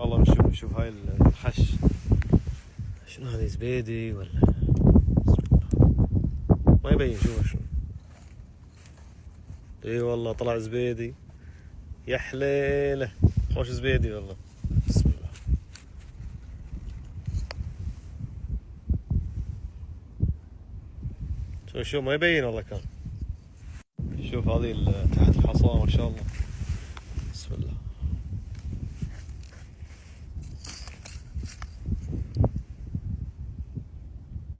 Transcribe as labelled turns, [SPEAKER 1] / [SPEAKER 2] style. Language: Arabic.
[SPEAKER 1] والله نشوف هاي الخش. شنو هذه زبيدي ولا ما يبين؟ شنو اي والله طلع زبيدي. يا حليله خوش زبيدي والله. بسم الله. شوف ما يبين والله كان. شوف هذه تحت الحصى ما شاء الله.